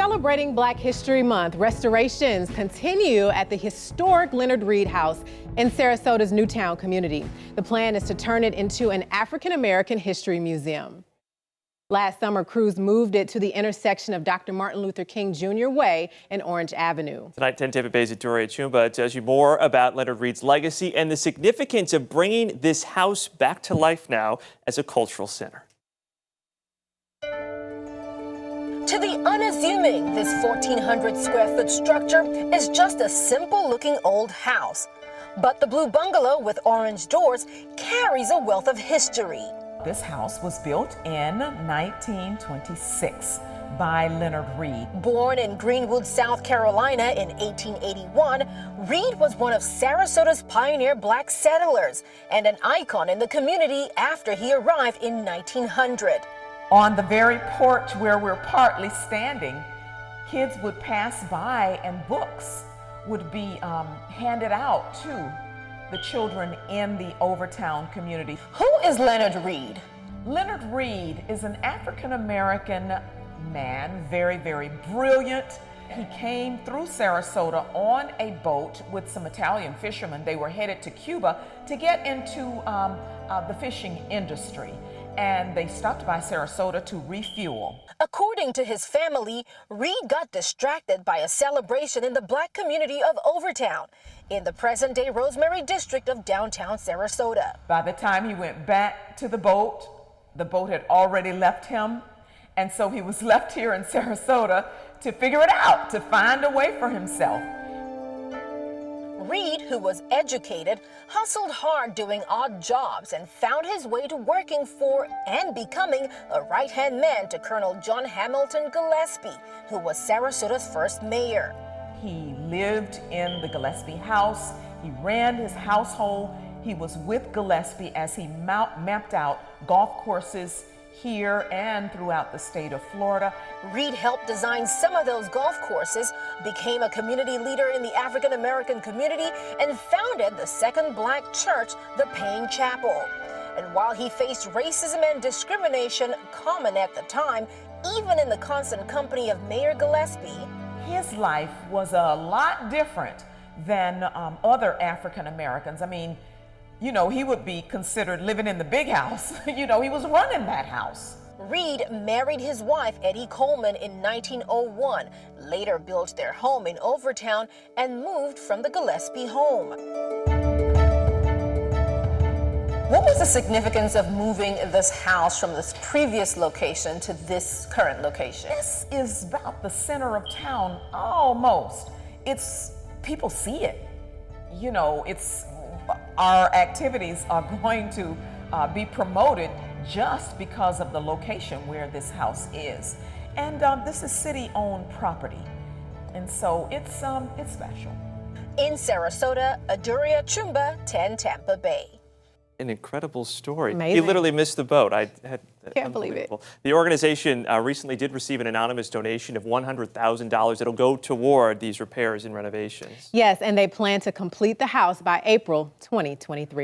Celebrating Black History Month, restorations continue at the Historic Leonard Reid House in Sarasota's Newtown community. The plan is to turn it into an African-American history museum. Last summer, crews moved it to the intersection of Dr. Martin Luther King Jr. Way and Orange Avenue. Tonight, 10 Tampa Bay's Victoria Chumba tells you more about Leonard Reid's legacy and the significance of bringing this house back to life now as a cultural center. To the unassuming, this 1,400 square foot structure is just a simple looking old house. But the blue bungalow with orange doors carries a wealth of history. This house was built in 1926 by Leonard Reid. Born in Greenwood, South Carolina in 1881, Reid was one of Sarasota's pioneer black settlers and an icon in the community after he arrived in 1900. On the very porch where we're partly standing, kids would pass by and books would be handed out to the children in the Overtown community. Who is Leonard Reid? Leonard Reid is an African-American man, very, very brilliant. He came through Sarasota on a boat with some Italian fishermen. They were headed to Cuba to get into the fishing industry, and they stopped by Sarasota to refuel. According to his family, Reid got distracted by a celebration in the black community of Overtown in the present-day Rosemary district of downtown Sarasota. By the time he went back to the boat had already left him, and so he was left here in Sarasota to figure it out, to find a way for himself. Reid, who was educated, hustled hard doing odd jobs and found his way to working for and becoming a right-hand man to Colonel John Hamilton Gillespie, who was Sarasota's first mayor. He lived in the Gillespie house. He ran his household. He was with Gillespie as he mapped out golf courses here and throughout the state of Florida. Reid helped design some of those golf courses, became a community leader in the African American community, and founded the second black church, the Payne Chapel. And while he faced racism and discrimination common at the time, even in the constant company of Mayor Gillespie, his life was a lot different than other African Americans. I mean, you know, he would be considered living in the big house. You know, he was running that house. Reid married his wife, Eddie Coleman, in 1901, later built their home in Overtown, and moved from the Gillespie home. What was the significance of moving this house from this previous location to this current location? This is about the center of town, almost. People see it. You know, our activities are going to be promoted just because of the location where this house is. And this is city-owned property. And so it's special. In Sarasota, Aduria Chumba, 10 Tampa Bay. An incredible story. Amazing. He literally missed the boat. Can't believe it. The organization recently did receive an anonymous donation of $100,000 that'll go toward these repairs and renovations. Yes, and they plan to complete the house by April 2023.